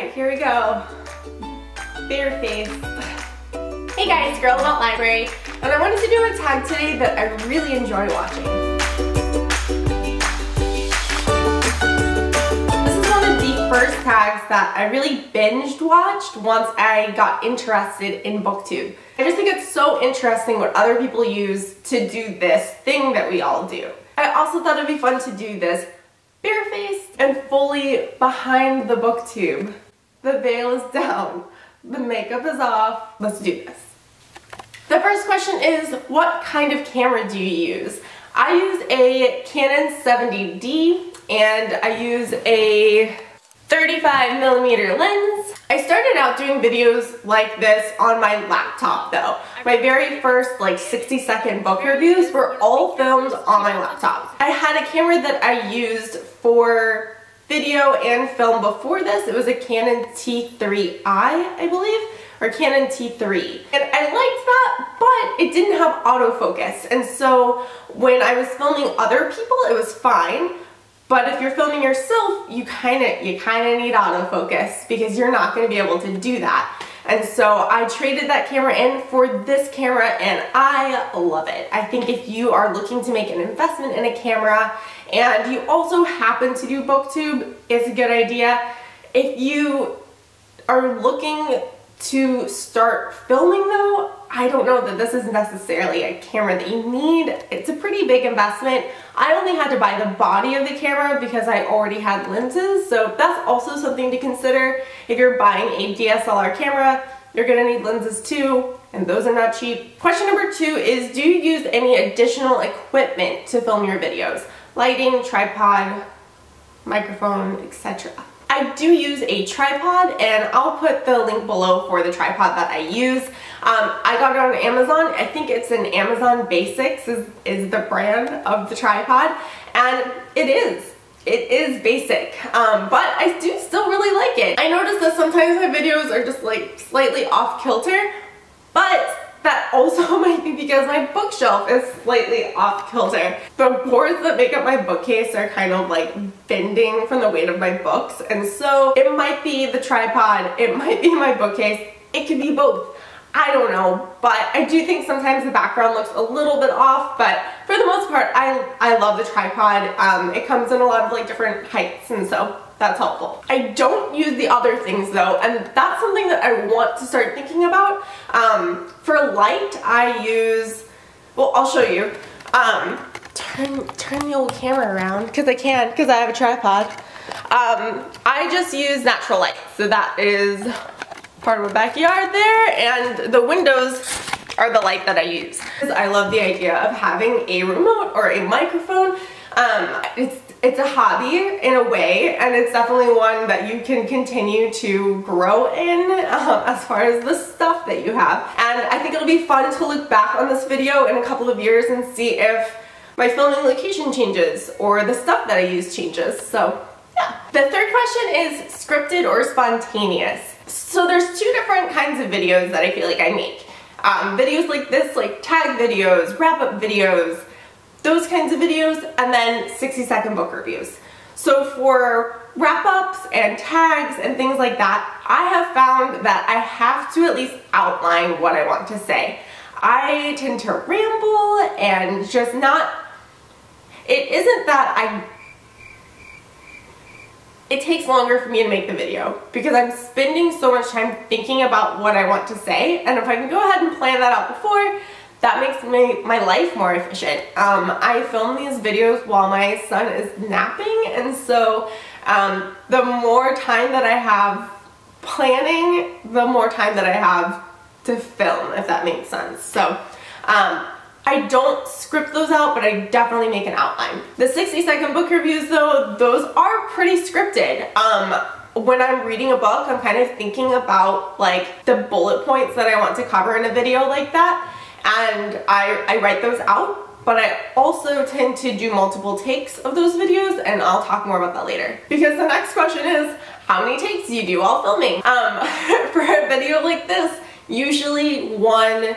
Here we go. Bare face. Hey guys, Girl About Library, and I wanted to do a tag today that I really enjoy watching. This is one of the first tags that I really binged watched once I got interested in BookTube. I just think it's so interesting what other people use to do this thing that we all do. I also thought it'd be fun to do this barefaced and fully behind the BookTube. The veil is down, the makeup is off. Let's do this. The first question is, what kind of camera do you use? I use a Canon 70D and I use a 35mm lens. I started out doing videos like this on my laptop though. My very first 60-second book reviews were all filmed on my laptop. I had a camera that I used for video and film before this. It was a Canon T3i, I believe, or Canon T3. And I liked that, but it didn't have autofocus. And so when I was filming other people, it was fine. But if you're filming yourself, you kind of need autofocus because you're not going to be able to do that. And so I traded that camera in for this camera and I love it. I think if you are looking to make an investment in a camera and you also happen to do BookTube, it's a good idea. If you are looking to start filming though, I don't know that this is necessarily a camera that you need. It's a pretty big investment. I only had to buy the body of the camera because I already had lenses, so that's also something to consider. If you're buying a DSLR camera, you're gonna need lenses too, and those are not cheap. Question number 2 is, do you use any additional equipment to film your videos? Lighting, tripod, microphone, etc. I do use a tripod and I'll put the link below for the tripod that I use. I got it on Amazon. I think it's an Amazon Basics is the brand of the tripod, and it is basic, but I do still really like it. I notice that sometimes my videos are just slightly off kilter, but that also might be because my bookshelf is slightly off kilter. The boards that make up my bookcase are kind of bending from the weight of my books, and so it might be the tripod, it might be my bookcase, it could be both. I don't know, but I do think sometimes the background looks a little bit off, but for the most part, I love the tripod. It comes in a lot of different heights, and so that's helpful. I don't use the other things though, and that's something that I want to start thinking about. For light, I use, well, I'll show you. Turn the old camera around, because I have a tripod. I just use natural light, so that is part of my backyard there, and the windows are the light that I use. I love the idea of having a remote or a microphone. It's a hobby in a way, and it's definitely one that you can continue to grow in as far as the stuff that you have. And I think it'll be fun to look back on this video in a couple of years and see if my filming location changes or the stuff that I use changes. So yeah. The third question is scripted or spontaneous. So there's 2 different kinds of videos that I feel like I make. Videos like this, like tag videos, wrap-up videos, those kinds of videos, and then 60-second book reviews. So for wrap-ups and tags and things like that, I have found that I have to at least outline what I want to say. I tend to ramble and just not, it isn't that it takes longer for me to make the video because I'm spending so much time thinking about what I want to say, and if I can go ahead and plan that out before, that makes my life more efficient. I film these videos while my son is napping, and so the more time that I have planning, the more time that I have to film, if that makes sense. So I don't script those out, but I definitely make an outline. The 60-second book reviews though, those are pretty scripted. When I'm reading a book, I'm kind of thinking about the bullet points that I want to cover in a video like that, and I write those out, but I also tend to do multiple takes of those videos, and I'll talk more about that later. Because the next question is, how many takes do you do while filming? For a video like this, usually 1,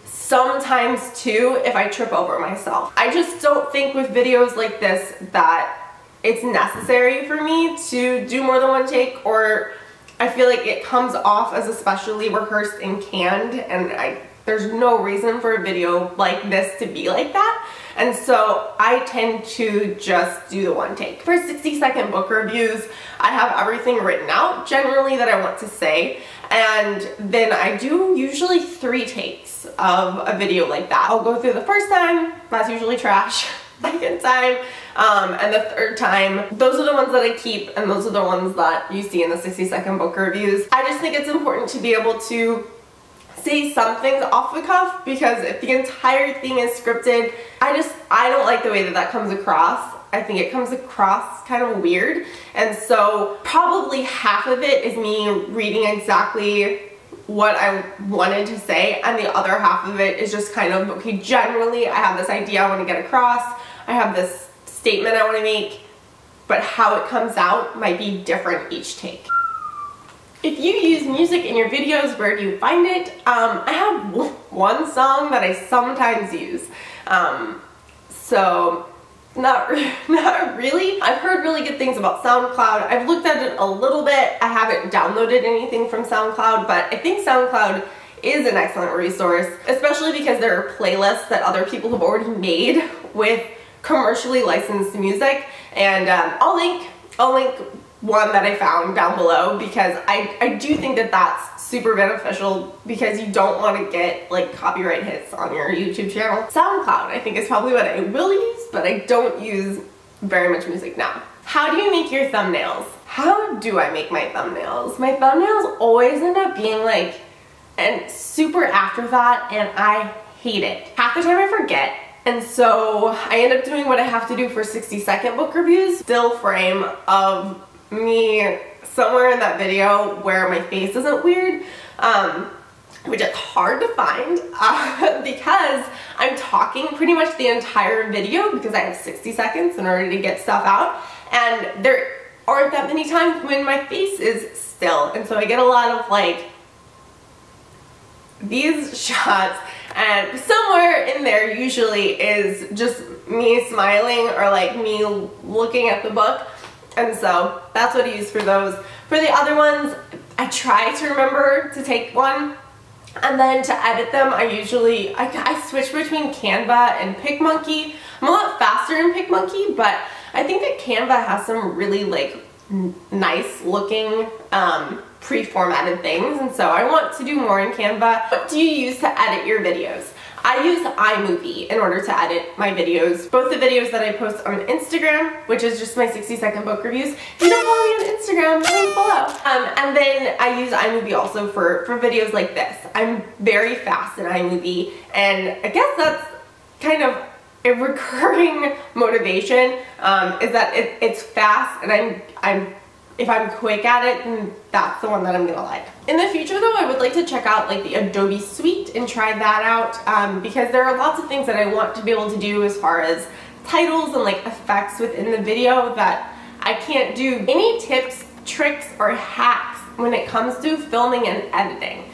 sometimes 2 if I trip over myself. I just don't think with videos like this that it's necessary for me to do more than 1 take, or I feel like it comes off as especially rehearsed and canned, and there's no reason for a video like this to be like that. And so I tend to just do the one take. For 60-second book reviews, I have everything written out generally that I want to say, and then I do usually 3 takes of a video like that. I'll go through the first time, that's usually trash. Second time, and the third time, those are the ones that I keep, and those are the ones that you see in the 60-second book reviews. I just think it's important to be able to say some things off the cuff, because if the entire thing is scripted, I don't like the way that that comes across. I think it comes across kind of weird, and so probably half of it is me reading exactly what I wanted to say, and the other half of it is just kind of, okay, generally I have this idea I want to get across, I have this statement I want to make, but how it comes out might be different each take. If you use music in your videos, where do you find it? I have one song that I sometimes use, so not really. I've heard really good things about SoundCloud. I've looked at it a little bit. I haven't downloaded anything from SoundCloud, but I think SoundCloud is an excellent resource, especially because there are playlists that other people have already made with commercially licensed music, and I'll link one that I found down below, because I do think that that's super beneficial, because you don't want to get like copyright hits on your YouTube channel. SoundCloud I think is probably what I will use, but I don't use very much music now. How do you make your thumbnails? How do I make my thumbnails? My thumbnails always end up being like a super afterthought, and I hate it. Half the time I forget, and so I end up doing what I have to do for 60-second book reviews. Still frame of me somewhere in that video where my face isn't weird, which is hard to find because I'm talking pretty much the entire video, because I have 60 seconds in order to get stuff out, and there aren't that many times when my face is still, and so I get a lot of like these shots, and somewhere in there usually is just me smiling or like me looking at the book. And so that's what I use for those. For the other ones, I try to remember to take one, and then to edit them, I switch between Canva and PicMonkey. I'm a lot faster in PicMonkey, but I think that Canva has some really like nice looking pre-formatted things, and so I want to do more in Canva. What do you use to edit your videos? I use iMovie in order to edit my videos, both the videos that I post on Instagram, which is just my 60-second book reviews. If you don't follow me on Instagram, link below. And then I use iMovie also for videos like this. I'm very fast in iMovie, and I guess that's kind of a recurring motivation, is that it's fast, and if I'm quick at it, then that's the one that I'm gonna like. In the future though, I would like to check out like the Adobe Suite and try that out, because there are lots of things that I want to be able to do as far as titles and like effects within the video that I can't do. Any tips, tricks, or hacks when it comes to filming and editing?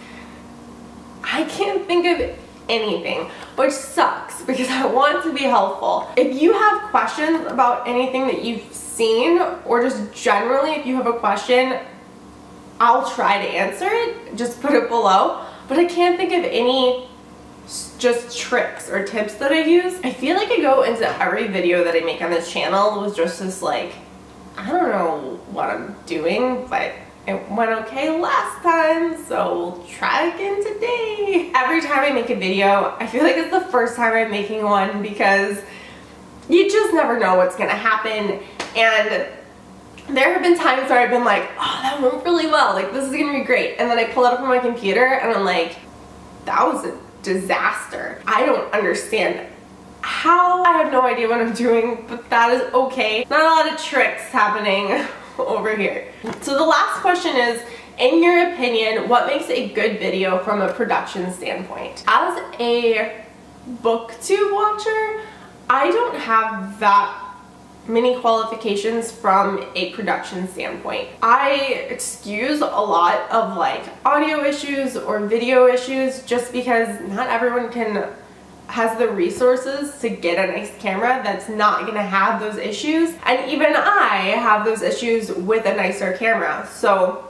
I can't think of anything, which sucks because I want to be helpful. If you have questions about anything that you've seen, or just generally if you have a question, I'll try to answer it. Just put it below. But I can't think of any just tricks or tips that I use. I feel like I go into every video that I make on this channel with just this like, I don't know what I'm doing, but it went okay last time, so we'll try again today. Every time I make a video, I feel like it's the first time I'm making one, because you just never know what's gonna happen. And there have been times where I've been like, oh, that went really well, like this is gonna be great, and then I pull it up on my computer and I'm like, that was a disaster. I don't understand how. I have no idea what I'm doing, but that is okay. Not a lot of tricks happening over here. So the last question is, in your opinion, what makes a good video from a production standpoint? As a BookTube watcher, I don't have that many qualifications from a production standpoint. I excuse a lot of like audio issues or video issues just because not everyone has the resources to get a nice camera that's not gonna have those issues, and even I have those issues with a nicer camera. So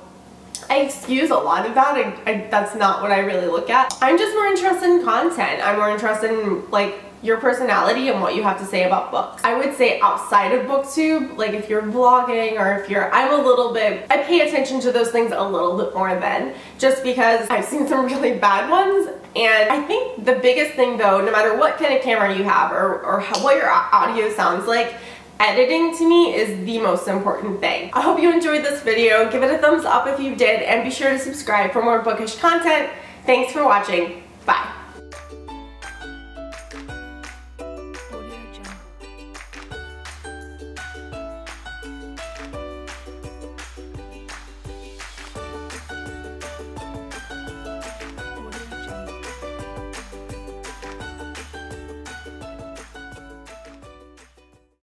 I excuse a lot of that. That's not what I really look at. I'm just more interested in content. I'm more interested in like your personality and what you have to say about books. I would say outside of BookTube, like if you're vlogging or if you're, I pay attention to those things a little bit more then, just because I've seen some really bad ones. And I think the biggest thing though, no matter what kind of camera you have or what your audio sounds like, editing to me is the most important thing. I hope you enjoyed this video. Give it a thumbs up if you did, and be sure to subscribe for more bookish content. Thanks for watching. Bye.